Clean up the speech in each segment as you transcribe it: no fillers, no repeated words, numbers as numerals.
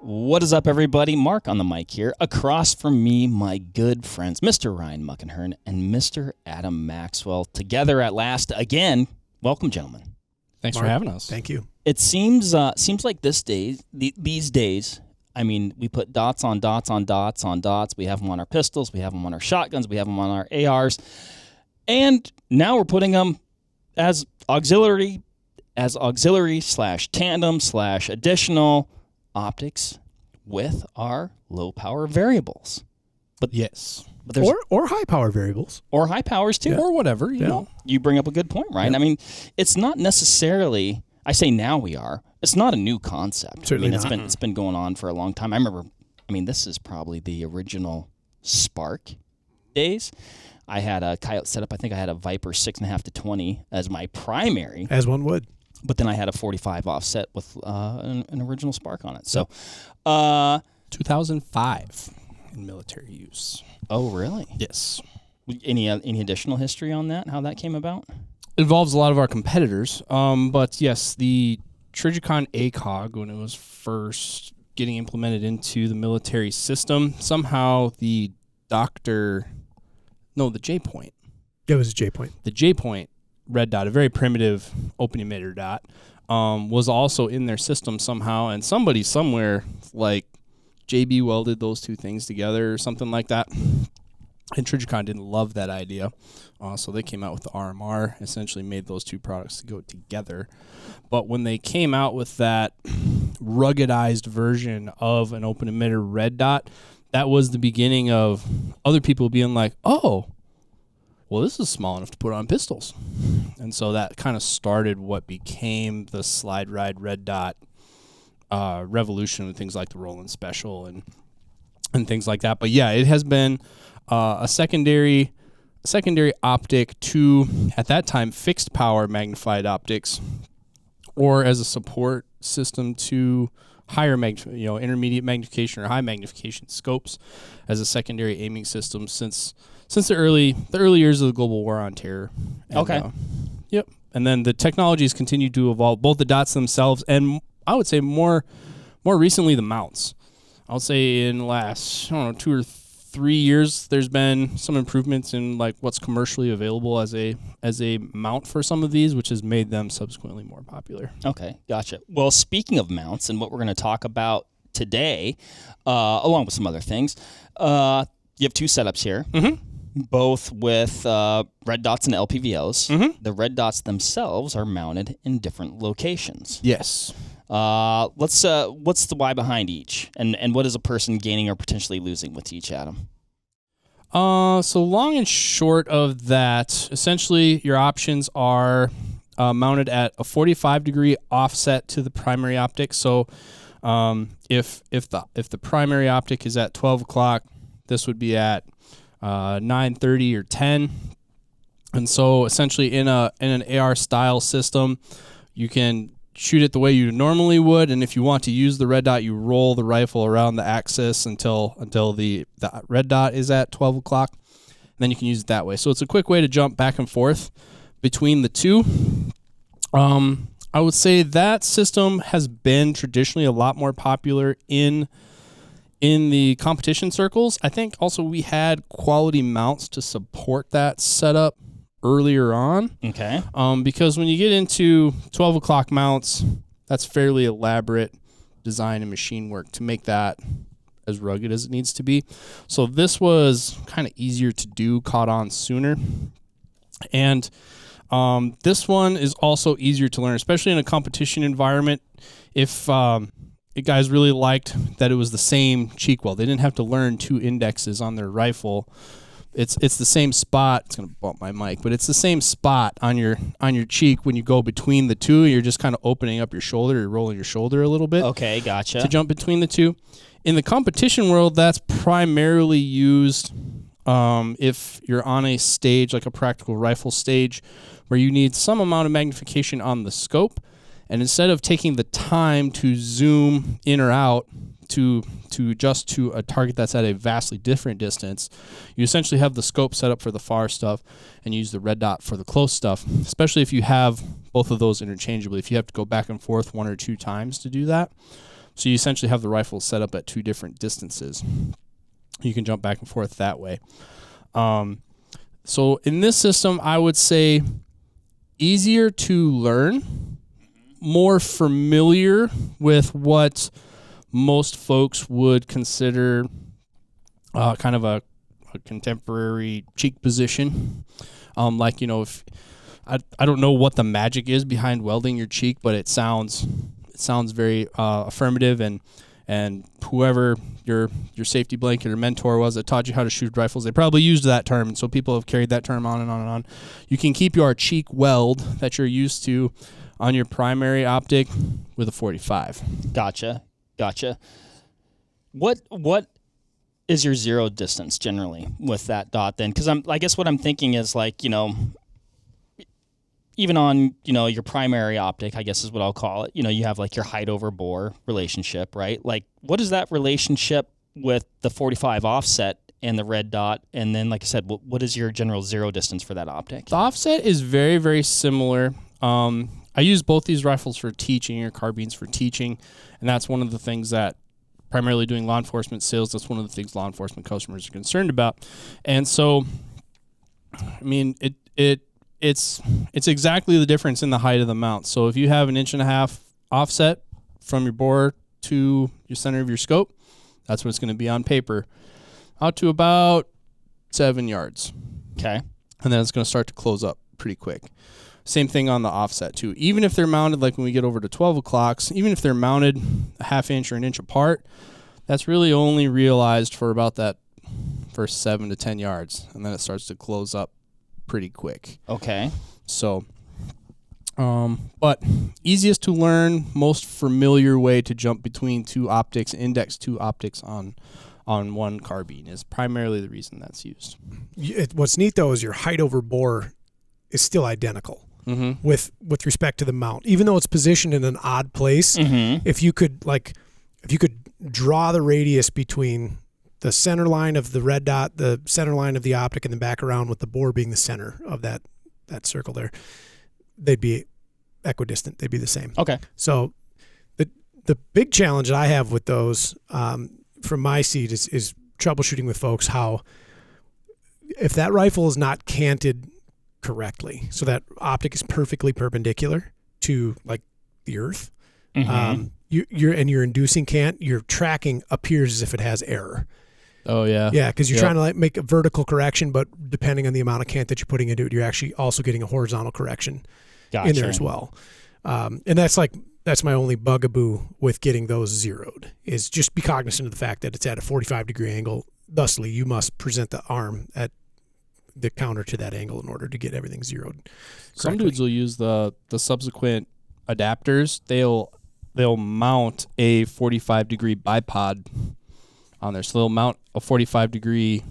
What is up, everybody? Mark on the mic here. Across from me, my good friends, Mr. Ryan Muckenhirn and Mr. Adam Maxwell, together at last again. Welcome, gentlemen. Thanks Mark, for having us. Thank you. It seems like these days, I mean, we put dots on dots on dots on dots. We have them on our pistols. We have them on our shotguns. We have them on our ARs. And now we're putting them as auxiliary slash tandem slash additional optics with our low power variables. But yes. But there's Or high power variables. or high powers too. Or whatever, you know. You bring up a good point, right? Yeah. I mean, it's not necessarily, I say now we are, it's not a new concept. Certainly I mean, not. it's been going on for a long time. I remember, this is probably the original Spark days. I had a Coyote setup. I think I had a Viper 6.5 to 20 as my primary. As one would. But then I had a 45 offset with an original Spark on it. So, 2005 in military use. Oh, really? Yes. Any additional history on that? How that came about? Involves a lot of our competitors. But yes, the Trijicon ACOG, when it was first getting implemented into the military system, somehow the J-point. It was a J-point. The J-point red dot, a very primitive open emitter dot, was also in their system somehow, and somebody somewhere like JB welded those two things together or something like that. And Trijicon didn't love that idea, so they came out with the RMR, essentially made those two products to go together. But when they came out with that ruggedized version of an open emitter red dot, that was the beginning of other people being like, oh, well, this is small enough to put on pistols. And so that kind of started what became the slide ride red dot revolution and things like the Roland Special and things like that. But yeah, it has been a secondary optic to, at that time, fixed power magnified optics, or as a support system to higher intermediate magnification or high magnification scopes as a secondary aiming system since the early years of the global war on terror. And, Okay. Yep. And then the technologies continue to evolve, both the dots themselves and I would say more recently the mounts. I would say in the last 2 or 3 years there's been some improvements in like what's commercially available as a mount for some of these, which has made them subsequently more popular. Okay, gotcha. Well, speaking of mounts and what we're going to talk about today, along with some other things, you have two setups here. Mm-hmm. Both with red dots and LPVOs. Mm-hmm. The red dots themselves are mounted in different locations. Yes. What's the why behind each, and what is a person gaining or potentially losing with each, Adam? So long and short of that, essentially your options are mounted at a 45-degree offset to the primary optic. So if the primary optic is at 12 o'clock, this would be at 9:30 or 10. And so essentially in an AR style system, you can shoot it the way you normally would, and if you want to use the red dot, you roll the rifle around the axis until the red dot is at 12 o'clock. And then you can use it that way. So it's a quick way to jump back and forth between the two. I would say that system has been traditionally a lot more popular in the competition circles. I think also we had quality mounts to support that setup earlier on. Okay. Because when you get into 12 o'clock mounts, that's fairly elaborate design and machine work to make that as rugged as it needs to be. So this was kind of easier to do, caught on sooner. And this one is also easier to learn, especially in a competition environment. If guys really liked that it was the same cheek weld, they didn't have to learn two indexes on their rifle. It's the same spot. It's gonna bump my mic, but it's the same spot on your cheek when you go between the two. You're just kind of opening up your shoulder, you're rolling your shoulder a little bit. Okay, gotcha. To jump between the two. In the competition world, that's primarily used if you're on a stage like a practical rifle stage, where you need some amount of magnification on the scope, and instead of taking the time to zoom in or out to adjust to a target that's at a vastly different distance, you essentially have the scope set up for the far stuff and use the red dot for the close stuff, especially if you have both of those interchangeably. If you have to go back and forth 1 or 2 times to do that, So you essentially have the rifle set up at two different distances. You can jump back and forth that way. So in this system, I would say easier to learn, more familiar with what most folks would consider kind of a contemporary cheek position. Like, you know, if I don't know what the magic is behind welding your cheek, but it sounds very affirmative, and whoever your safety blanket or mentor was that taught you how to shoot rifles, they probably used that term, and so people have carried that term on and on and on. You can keep your cheek weld that you're used to on your primary optic with a 45. Gotcha. What is your zero distance generally with that dot then? Because I guess what I'm thinking is, like, you know, even on, you know, your primary optic, I guess is what I'll call it, you know, you have like your height over bore relationship, right? Like, what is that relationship with the 45 offset and the red dot? And then, like I said, what is your general zero distance for that optic? The offset is very, very similar. I use both these rifles for teaching, or carbines for teaching, and that's one of the things that, primarily doing law enforcement sales, that's one of the things law enforcement customers are concerned about. And so, I mean, it's exactly the difference in the height of the mount. So if you have 1.5 inch offset from your bore to your center of your scope, that's what it's going to be on paper, out to about 7 yards. Okay. And then it's going to start to close up pretty quick. Same thing on the offset too. Even if they're mounted, like when we get over to 12 o'clocks, even if they're mounted a 1/2 inch or 1 inch apart, that's really only realized for about that first 7 to 10 yards. And then it starts to close up pretty quick. Okay. So, but easiest to learn, most familiar way to jump between two optics, index two optics on one carbine is primarily the reason that's used. What's neat though is your height over bore is still identical with respect to the mount, even though it's positioned in an odd place. If you could draw the radius between the center line of the red dot, the center line of the optic, and then back around with the bore being the center of that circle there, they'd be equidistant. They'd be the same. Okay. So the big challenge that I have with those from my seat is troubleshooting with folks how, if that rifle is not canted correctly, so that optic is perfectly perpendicular to like the earth, you're inducing cant, your tracking appears as if it has error. Oh yeah. Yeah, because you're trying to like make a vertical correction, but depending on the amount of cant that you're putting into it, you're actually also getting a horizontal correction in there as well. And that's my only bugaboo with getting those zeroed, is just be cognizant of the fact that it's at a 45-degree angle. Thusly, you must present the arm at the counter to that angle in order to get everything zeroed correctly. Some dudes will use the subsequent adapters. They'll mount a 45-degree bipod on there. So they'll mount a 45-degree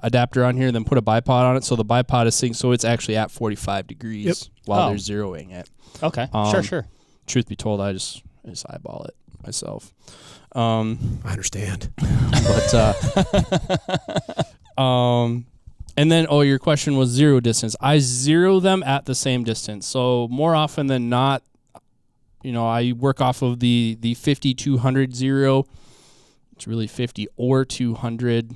adapter on here, then put a bipod on it, so the bipod is synced, so it's actually at 45 degrees while they're zeroing it. Okay, sure. Truth be told, I just eyeball it myself. I understand. But and then your question was zero distance. I zero them at the same distance. So more often than not, you know, I work off of the 50-200 zero. It's really 50 or 200,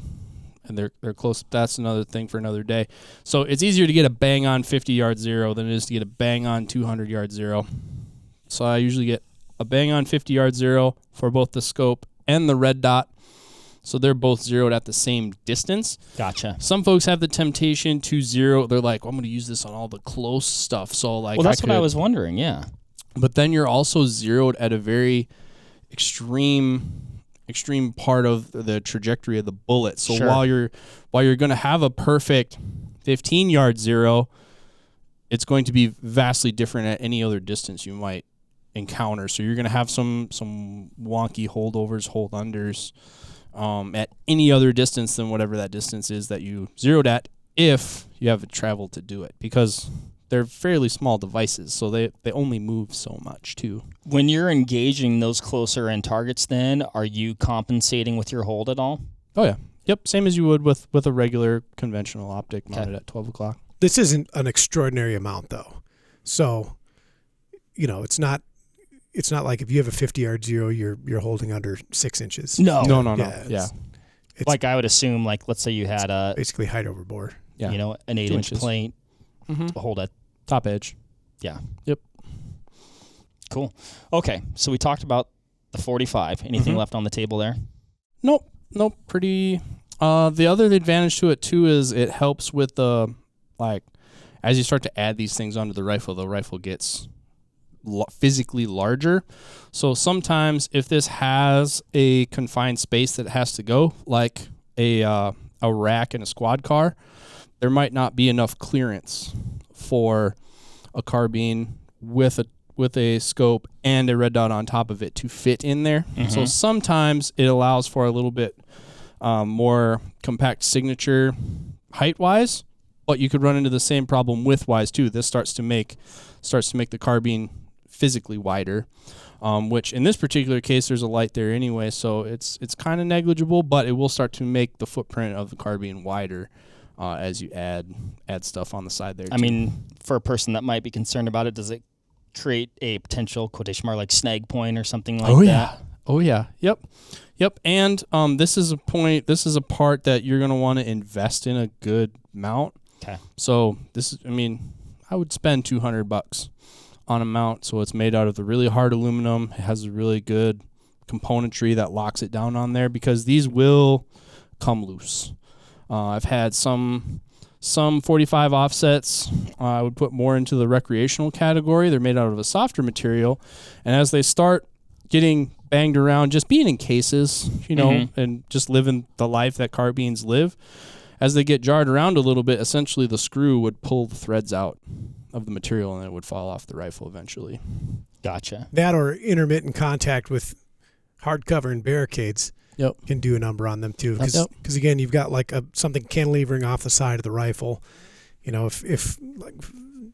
and they're close. That's another thing for another day. So it's easier to get a bang on 50-yard zero than it is to get a bang on 200-yard zero. So I usually get a bang on 50-yard zero for both the scope and the red dot. So they're both zeroed at the same distance. Gotcha. Some folks have the temptation to zero. They're like, well, I'm going to use this on all the close stuff. So like, well, that's what I was wondering. Yeah. But then you're also zeroed at a very extreme part of the trajectory of the bullet. So while you're going to have a perfect 15-yard zero, it's going to be vastly different at any other distance you might encounter. So you're going to have some wonky holdovers, hold unders at any other distance than whatever that distance is that you zeroed at, if you have traveled to do it, because they're fairly small devices, so they only move so much too. When you're engaging those closer end targets, then are you compensating with your hold at all? Oh yeah, yep, same as you would with a regular conventional optic mounted at 12 o'clock. This isn't an extraordinary amount though, so you know it's not it's not like if you have a 50-yard zero, you're holding under 6 inches. No. Yeah. It's Like I would assume, like let's say you had a basically height over bore. Yeah. you know, an 8-inch inches. plate to hold a Top edge. yeah. Yep. Cool. Okay, so we talked about the 45. Anything left on the table there? Nope. Pretty. The other advantage to it too is it helps with the as you start to add these things onto the rifle gets physically larger. So sometimes if this has a confined space that has to go, like a rack in a squad car, there might not be enough clearance for a carbine with a scope and a red dot on top of it to fit in there. So sometimes it allows for a little bit more compact signature height-wise, but you could run into the same problem width-wise too. This starts to make the carbine physically wider, which in this particular case there's a light there anyway, so it's kind of negligible, but it will start to make the footprint of the carbine wider as you add stuff on the side there too. I mean, for a person that might be concerned about it, does it create a potential quotation mark like snag point or something like that? Oh yeah. Yep. And this is a part that you're gonna want to invest in a good mount. Okay. So I would spend $200 on a mount. So it's made out of the really hard aluminum. It has a really good componentry that locks it down on there, because these will come loose. I've had some 45 offsets. I would put more into the recreational category. They're made out of a softer material, and as they start getting banged around, just being in cases, and just living the life that carbines live, as they get jarred around a little bit, essentially the screw would pull the threads out of the material and it would fall off the rifle eventually. Gotcha. That or intermittent contact with hardcover and barricades can do a number on them too. Because again, you've got like something cantilevering off the side of the rifle. If like,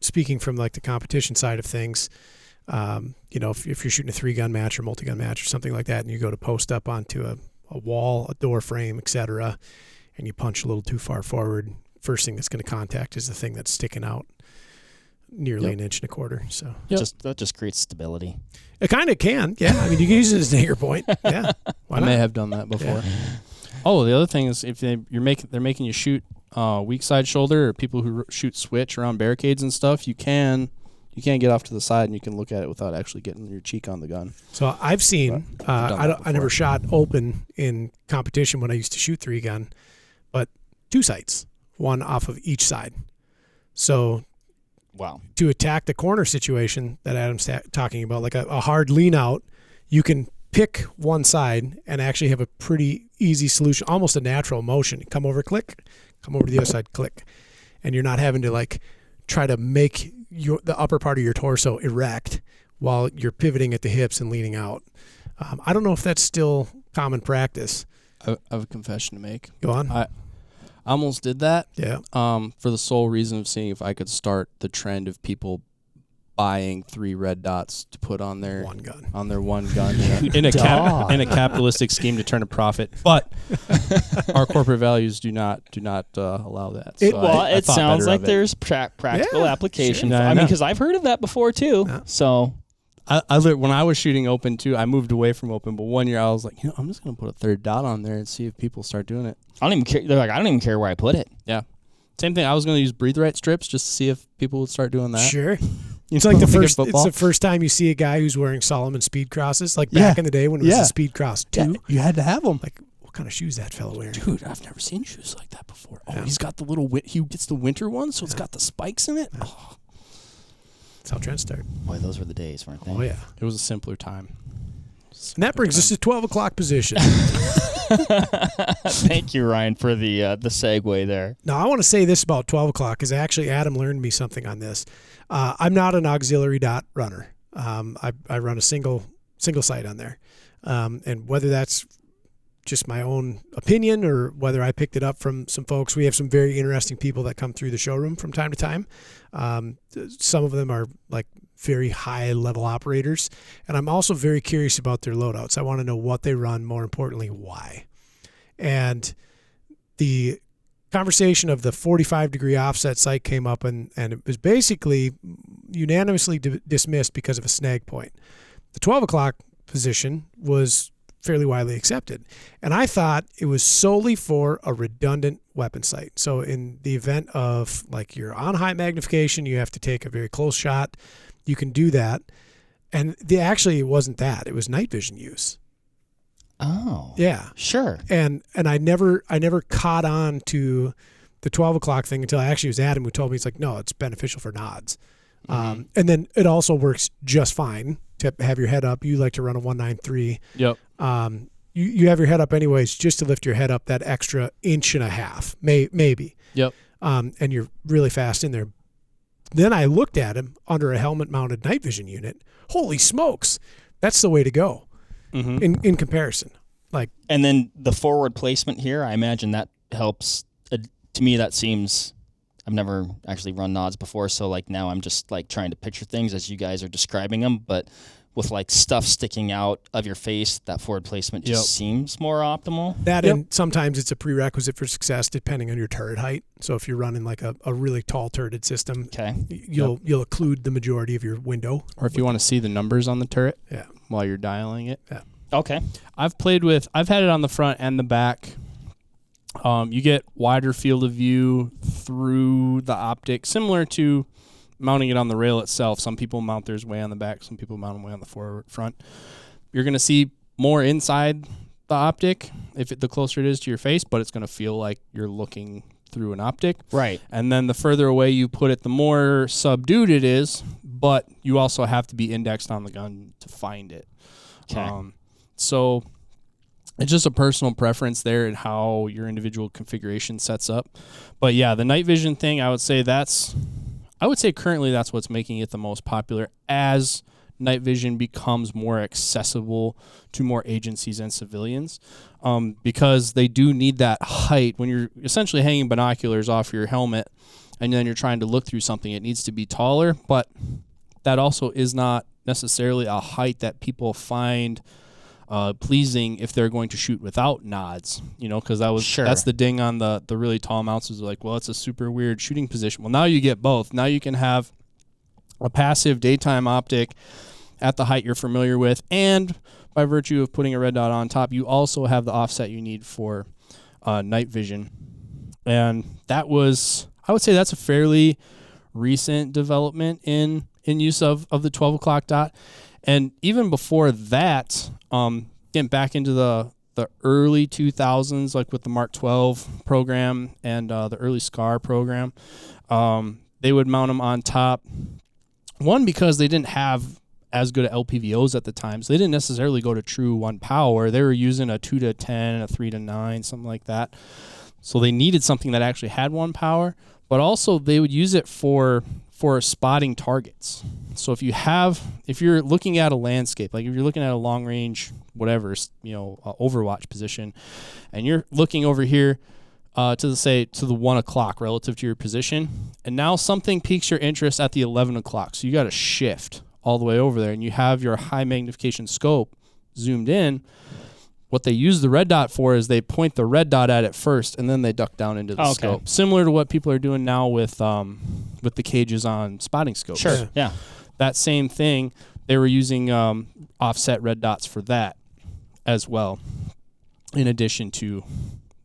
speaking from like the competition side of things, if you're shooting a 3-gun match or multi-gun match or something like that, and you go to post up onto a wall, a door frame, etc., and you punch a little too far forward, first thing that's going to contact is the thing that's sticking out nearly 1.25 inches. So that just creates stability. It kind of can, yeah. I mean, you can use it as an anchor point. Yeah, I may have done that before. Yeah. Oh, the other thing is if they're making you shoot weak side shoulder, or people who shoot switch around barricades and stuff, you can get off to the side and you can look at it without actually getting your cheek on the gun. So I've seen, I never shot open in competition when I used to shoot 3-gun, but 2 sights, one off of each side. So to attack the corner situation that Adam's talking about, like a hard lean out, you can pick one side and actually have a pretty easy solution, almost a natural motion. Come over, click, come over to the other side, click. And you're not having to like try to make the upper part of your torso erect while you're pivoting at the hips and leaning out. I don't know if that's still common practice. I have a confession to make. Go on. I almost did that. Yeah. For the sole reason of seeing if I could start the trend of people buying 3 red dots to put on their one gun in a capitalistic scheme to turn a profit. But our corporate values do not allow that. So it sounds like there's practical application. Sure. I mean, because I've heard of that before too. Yeah. So when I was shooting open too, I moved away from open. But one year I was like, I'm just gonna put a 3rd dot on there and see if people start doing it. I don't even care. They're like, I don't even care where I put it. Yeah. Same thing. I was gonna use breathe right strips just to see if people would start doing that. Sure. It's like it's the first time you see a guy who's wearing Solomon speed crosses, like back in the day when it was a Speed Cross 2. Yeah, you had to have them. Like, what kind of shoes that fella wearing? Dude, I've never seen shoes like that before. Oh, he's got the little he gets the winter one, so it's got the spikes in it. Yeah. Oh. That's how trends start. Boy, those were the days, weren't they? Oh yeah, it was a simpler time. And that brings us to 12 o'clock position. Thank you, Ryan, for the segue there. Now, I want to say this about 12 o'clock, because actually Adam learned me something on this. I'm not an auxiliary dot runner. I run a single sight on there. And whether that's just my own opinion or whether I picked it up from some folks, we have some very interesting people that come through the showroom from time to time. Some of them are like very high level operators. And I'm also very curious about their loadouts. I want to know what they run, more importantly, why. And the conversation of the 45-degree offset sight came up, and it was basically unanimously dismissed because of a snag point. The 12 o'clock position was fairly widely accepted. And I thought it was solely for a redundant weapon sight. So in the event of like you're on high magnification, you have to take a very close shot. You can do that. And actually it wasn't that. It was night vision use. Oh. Yeah. Sure. And I never caught on to the 12 o'clock thing until I actually was Adam who told me, it's like, no, it's beneficial for nods. And then it also works just fine to have your head up. You like to run a 193. Yep. You have your head up anyways, just to lift your head up that extra inch and a half, maybe. Yep. And you're really fast in there. Then I looked at him under a helmet-mounted night vision unit. Holy smokes, that's the way to go. In comparison. And then the forward placement here, I imagine that helps. To me, that seems. I've never actually run nods before, so like now I'm just like trying to picture things as you guys are describing them, but with like stuff sticking out of your face, that forward placement just seems more optimal. That and sometimes it's a prerequisite for success depending on your turret height. So if you're running like a really tall turreted system, you'll occlude the majority of your window. Or if you want to see the numbers on the turret while you're dialing it. Yeah. Okay. I've had it on the front and the back. You get wider field of view through the optic, similar to mounting it on the rail itself. Some people mount theirs way on the back, some people mount them way on the front. You're going to see more inside the optic the closer it is to your face, but it's going to feel like you're looking through an optic. Right. And then the further away you put it, the more subdued it is, but you also have to be indexed on the gun to find it. Okay. So it's just a personal preference there and how your individual configuration sets up. But yeah, the night vision thing, I would say currently that's what's making it the most popular as night vision becomes more accessible to more agencies and civilians, because they do need that height. When you're essentially hanging binoculars off your helmet and then you're trying to look through something, it needs to be taller, but that also is not necessarily a height that people find pleasing if they're going to shoot without nods, because that's the ding on the really tall mounts is like, well, it's a super weird shooting position. Well, now you get both. Now you can have a passive daytime optic at the height you're familiar with, and by virtue of putting a red dot on top, you also have the offset you need for night vision. And I would say that's a fairly recent development in use of the 12 o'clock dot. And even before that, getting back into the early 2000s, like with the Mark 12 program and the early SCAR program, they would mount them on top. One, because they didn't have as good LPVOs at the time, so they didn't necessarily go to true 1 power. They were using a 2 to 10, a 3 to 9, something like that. So they needed something that actually had 1 power, but also they would use it for spotting targets. So if you're looking at a landscape, like if you're looking at a long range, whatever, Overwatch position, and you're looking over here to the 1 o'clock relative to your position, and now something piques your interest at the 11 o'clock. So you got to shift all the way over there, and you have your high magnification scope zoomed in. What they use the red dot for is they point the red dot at it first, and then they duck down into the scope. Similar to what people are doing now with the cages on spotting scopes. Sure. Yeah. That same thing, they were using offset red dots for that as well, in addition to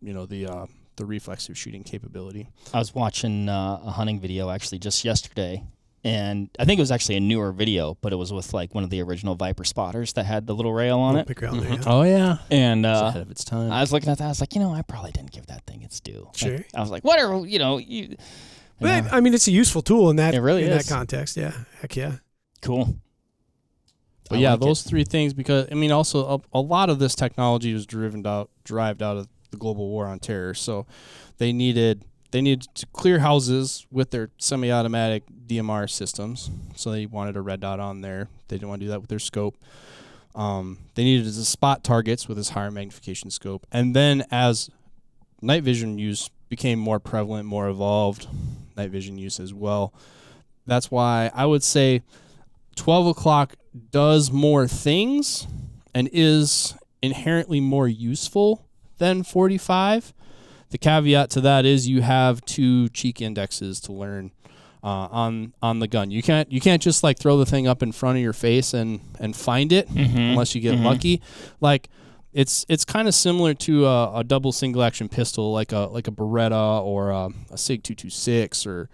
the reflexive shooting capability. I was watching a hunting video actually just yesterday, and I think it was actually a newer video, but it was with like one of the original Viper spotters that had the little rail on it. Oh yeah, and it's ahead of its time. I was looking at that. I was like, I probably didn't give that thing its due. Sure. I was like, whatever, But I mean, it's a useful tool in that is. that context. Yeah, heck yeah. Cool. But those 3 things, because also a lot of this technology was derived out of the global war on terror. So they needed to clear houses with their semi-automatic DMR systems. So they wanted a red dot on there. They didn't want to do that with their scope. They needed to spot targets with this higher magnification scope. And then as night vision use became more prevalent, more evolved, night vision use as well. That's why I would say 12 o'clock does more things and is inherently more useful than 45. The caveat to that is you have 2 cheek indexes to learn on the gun. You can't just like throw the thing up in front of your face and find it unless you get lucky. Like it's kind of similar to a double single action pistol, like a Beretta or a SIG 226 or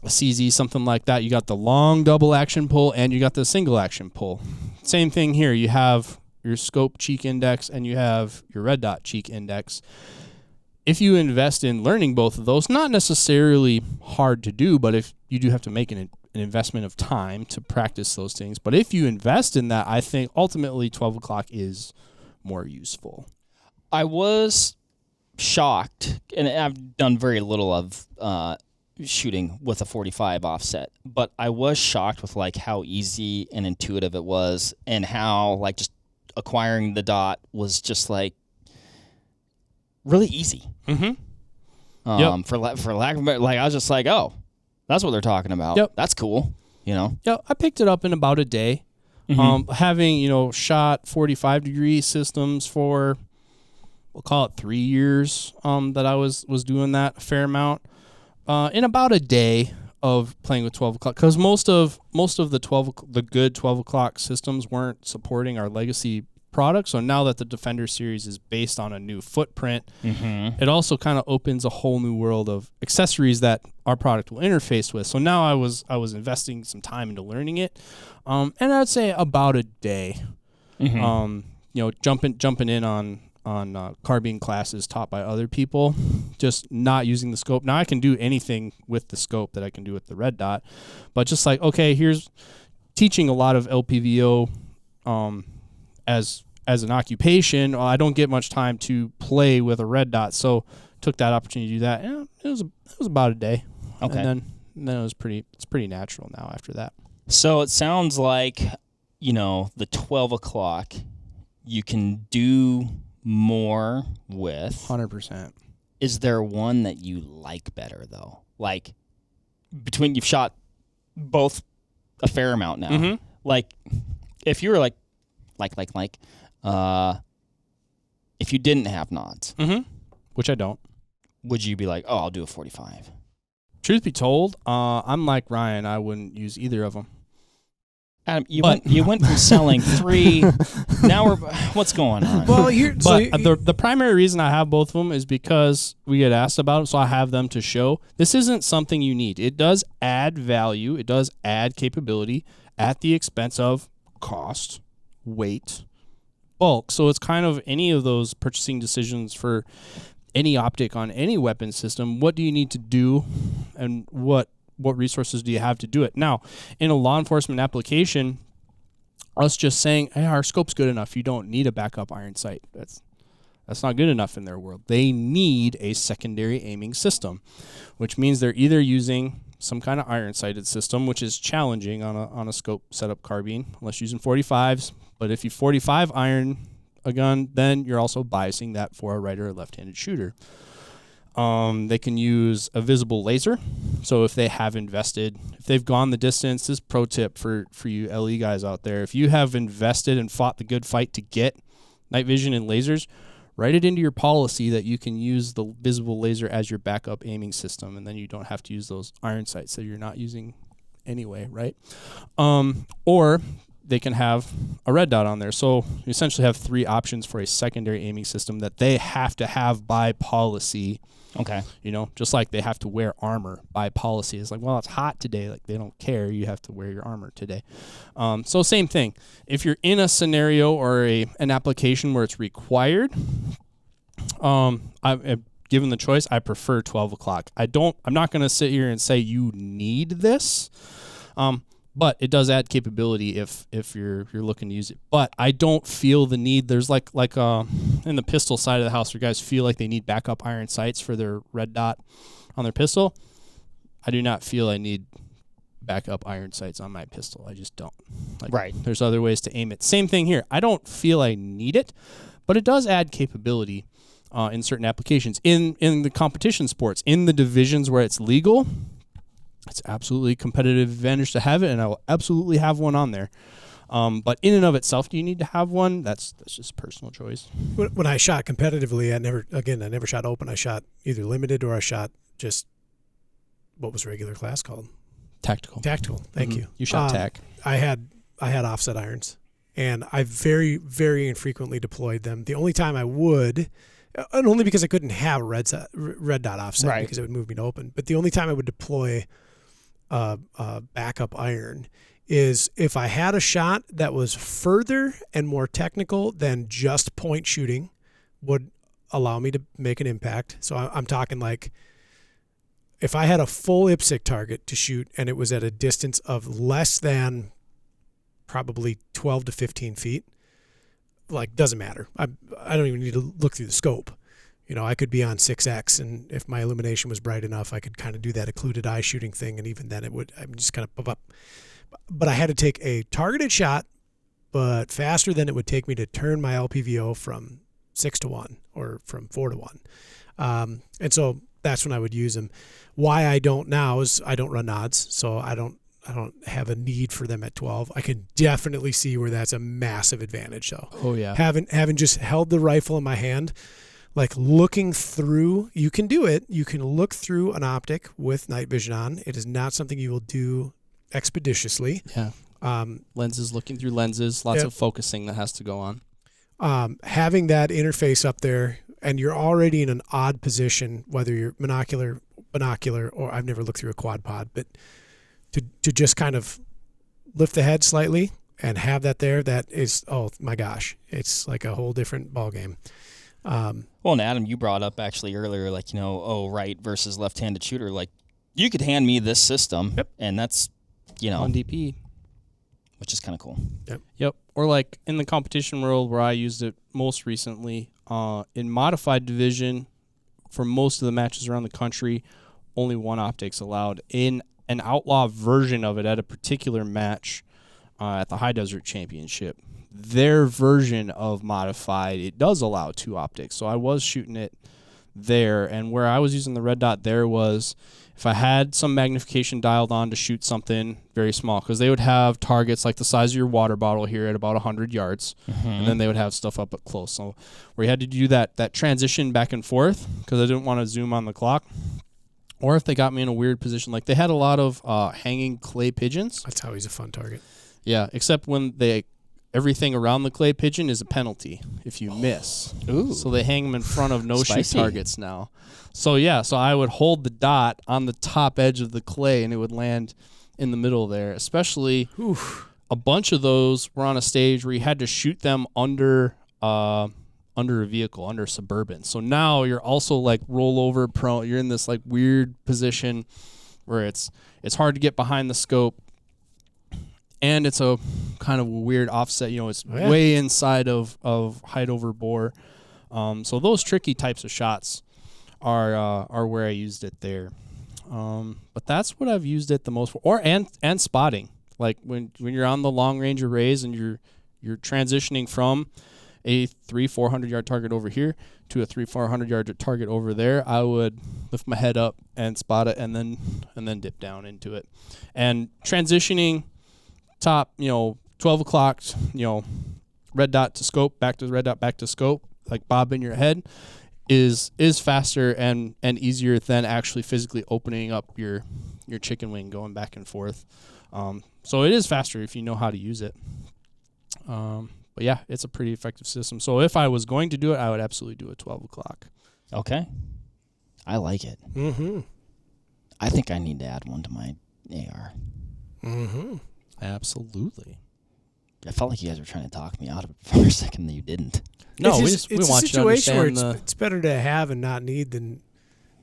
a CZ, something like that. You got the long double action pull and you got the single action pull. Same thing here. You have your scope cheek index and you have your red dot cheek index. If you invest in learning both of those, not necessarily hard to do, but if you do have to make an investment of time to practice those things. But if you invest in that, I think ultimately 12 o'clock is more useful. I was shocked, and I've done very little of shooting with a 45 offset, but I was shocked with like how easy and intuitive it was, and how like just acquiring the dot was just like really easy. For lack of like, I was just like, oh, that's what they're talking about. Yep. That's cool. You know. Yeah, I picked it up in about a day. Having shot 45-degree systems for, we'll call it 3 years. That I was doing that a fair amount. In about a day of playing with 12 o'clock, because most of the good 12 o'clock systems weren't supporting our legacy product. So now that the Defender series is based on a new footprint, it also kind of opens a whole new world of accessories that our product will interface with. So now I was investing some time into learning it, and I'd say about a day. Jumping in on carbine classes taught by other people, just not using the scope. Now I can do anything with the scope that I can do with the red dot, but just like, okay, here's teaching a lot of LPVO as an occupation. I don't get much time to play with a red dot, so took that opportunity to do that. Yeah, it was about a day. Okay, and then it's pretty natural now after that. So it sounds like the 12 o'clock you can do more with. 100%. Is there one that you like better though? Like between, you've shot both a fair amount now. Like if you were like if you didn't have nods, which I don't, would you be like, oh, I'll do a 45? Truth be told, I'm like Ryan. I wouldn't use either of them. Adam, you went from selling 3. Now what's going on? Well, the primary reason I have both of them is because we get asked about them, so I have them to show. This isn't something you need. It does add value. It does add capability at the expense of cost, weight, bulk. So it's kind of any of those purchasing decisions for any optic on any weapon system. What do you need to do, and what resources do you have to do it? Now, in a law enforcement application, us just saying, hey, our scope's good enough, you don't need a backup iron sight, that's not good enough in their world. They need a secondary aiming system, which means they're either using some kind of iron sighted system, which is challenging on a scope setup carbine, unless you're using 45s. But if you 45 iron a gun, then you're also biasing that for a right or a left-handed shooter. They can use a visible laser. So if they have invested, if they've gone the distance, this pro tip for you LE guys out there, if you have invested and fought the good fight to get night vision and lasers, write it into your policy that you can use the visible laser as your backup aiming system, and then you don't have to use those iron sights that you're not using anyway, right? Or they can have a red dot on there. So you essentially have 3 options for a secondary aiming system that they have to have by policy. Okay. Just like they have to wear armor by policy. It's like, well, it's hot today. Like, they don't care. You have to wear your armor today. So same thing. If you're in a scenario or an application where it's required, given the choice, I prefer 12 o'clock. I'm not going to sit here and say you need this. But it does add capability if you're looking to use it. But I don't feel the need. There's like in the pistol side of the house, where guys feel like they need backup iron sights for their red dot on their pistol. I do not feel I need backup iron sights on my pistol. I just don't. Right. There's other ways to aim it. Same thing here. I don't feel I need it, but it does add capability in certain applications. In the competition sports, in the divisions where it's legal, it's absolutely competitive advantage to have it, and I will absolutely have one on there. But in and of itself, do you need to have one? That's just personal choice. When I shot competitively, I never shot open. I shot either limited or I shot just what was regular class called? Tactical. Thank you. You shot tack. I had offset irons, and I very, very infrequently deployed them. The only time I would, and only because I couldn't have a red dot offset because it would move me to open. But the only time I would deploy a backup iron is if I had a shot that was further and more technical than just point shooting would allow me to make an impact. So I'm talking like if I had a full IPSC target to shoot and it was at a distance of less than probably 12 to 15 feet, like doesn't matter. I don't even need to look through the scope. You know, I could be on 6X, and if my illumination was bright enough, I could kind of do that occluded eye shooting thing, and even then I'm just kind of pop up. But I had to take a targeted shot, but faster than it would take me to turn my LPVO from 6 to 1 or from 4 to 1. And so that's when I would use them. Why I don't now is I don't run odds, so I don't have a need for them at 12. I can definitely see where that's a massive advantage, though. Oh yeah. Having just held the rifle in my hand, like looking through, you can do it. You can look through an optic with night vision on. It is not something you will do expeditiously. Yeah. Lenses, looking through lenses, lots of focusing that has to go on. Having that interface up there, and you're already in an odd position, whether you're binocular, or I've never looked through a quad pod, but to just kind of lift the head slightly and have that there, that is, oh my gosh, it's like a whole different ballgame. Well, and Adam, you brought up actually earlier, like, right versus left-handed shooter. Like, you could hand me this system, and that's, 1DP. Which is kind of cool. Yep. Or like in the competition world where I used it most recently, in modified division, for most of the matches around the country, only one optic's allowed. In an outlaw version of it at a particular match at the High Desert Championship, their version of modified, it does allow 2 optics. So I was shooting it there, and where I was using the red dot there was if I had some magnification dialed on to shoot something very small, because they would have targets like the size of your water bottle here at about 100 yards, and then they would have stuff up at close. So where you had to do that transition back and forth, because I didn't want to zoom on the clock. Or if they got me in a weird position, like they had a lot of hanging clay pigeons. That's always a fun target. Yeah, except when everything around the clay pigeon is a penalty if you miss. Ooh. So they hang them in front of no-shoot Spicy. targets now. So I would hold the dot on the top edge of the clay, and it would land in the middle there. Especially a bunch of those were on a stage where you had to shoot them under a vehicle, under Suburban. So now you're also like rollover prone. You're in this like weird position where it's hard to get behind the scope. And it's a kind of a weird offset. It's way inside of height over bore. So those tricky types of shots are where I used it there. But that's what I've used it the most for. And spotting. Like when you're on the long range arrays and you're transitioning from a 300-400 yard target over here to a 300-400 yard target over there, I would lift my head up and spot it and then dip down into it. And transitioning top, 12 o'clock, red dot to scope, back to red dot, back to scope, like bob in your head, is faster and easier than actually physically opening up your chicken wing, going back and forth. So it is faster if you know how to use it. But yeah, it's a pretty effective system. So if I was going to do it, I would absolutely do it 12 o'clock. Okay. I like it. Mm-hmm. I think I need to add one to my AR. Mm-hmm. Absolutely. I felt like you guys were trying to talk me out of it for a second that you didn't. No, it's we a want situation where you to understand it's better to have and not need than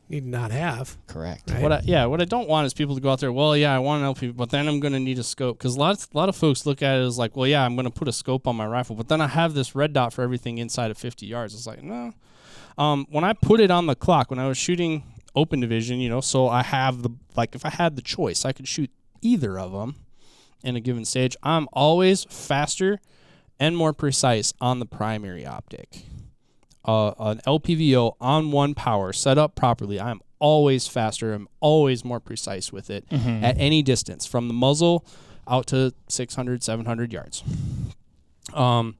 need and not have. Correct. Right? What I don't want is people to go out there, well, yeah, I want to help people, but then I'm going to need a scope. Because a lot of folks look at it as like, well, yeah, I'm going to put a scope on my rifle, but then I have this red dot for everything inside of 50 yards. It's like, no. When I put it on the clock, when I was shooting open division, so I have if I had the choice, I could shoot either of them in a given stage. I'm always faster and more precise on the primary optic. An LPVO on 1 power set up properly, I'm always faster. I'm always more precise with it at any distance, from the muzzle out to 600, 700 yards. So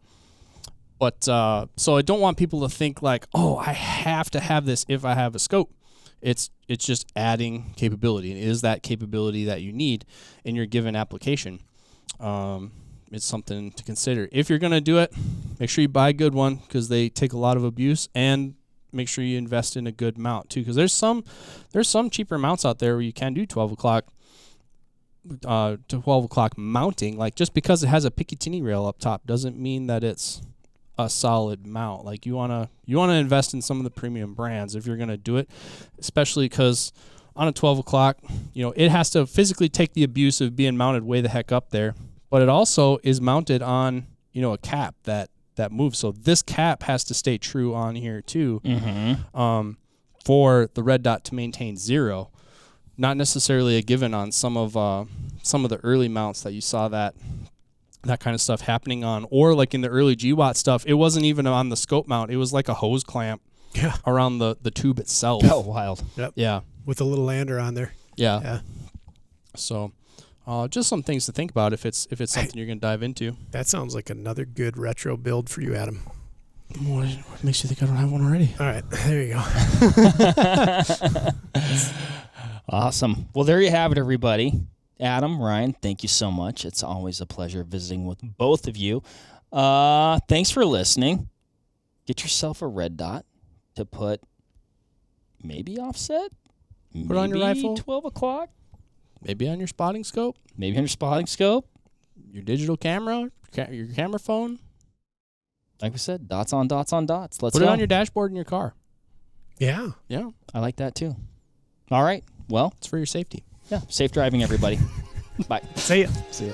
I don't want people to think like, oh, I have to have this if I have a scope. It's just adding capability, and is that capability that you need in your given application. It's something to consider. If you're going to do it, make sure you buy a good one because they take a lot of abuse, and make sure you invest in a good mount too, because there's some cheaper mounts out there where you can do 12 o'clock mounting. Like, just because it has a Picatinny rail up top doesn't mean that it's a solid mount. Like, you wanna invest in some of the premium brands if you're gonna do it, especially because on a 12 o'clock, it has to physically take the abuse of being mounted way the heck up there, but it also is mounted on a cap that moves. So this cap has to stay true on here too, for the red dot to maintain 0. Not necessarily a given on some of the early mounts that you saw that kind of stuff happening on, or like in the early GWatt stuff, it wasn't even on the scope mount. It was like a hose clamp around the tube itself. Oh, wild. Yep. Yeah. With a little lander on there. Yeah. So just some things to think about if it's something you're going to dive into. That sounds like another good retro build for you, Adam. What makes you think I don't have one already? All right. There you go. Awesome. Well, there you have it, everybody. Adam, Ryan, thank you so much. It's always a pleasure visiting with both of you. Thanks for listening. Get yourself a red dot to put maybe offset. Put on your rifle. 12 o'clock. Maybe on your spotting scope. Maybe on your spotting scope. Your digital camera. Your camera phone. Like we said, dots on dots on dots. Let's put go. It on your dashboard in your car. Yeah. Yeah. I like that too. All right. Well, it's for your safety. Yeah. Safe driving, everybody. Bye. See ya. See ya.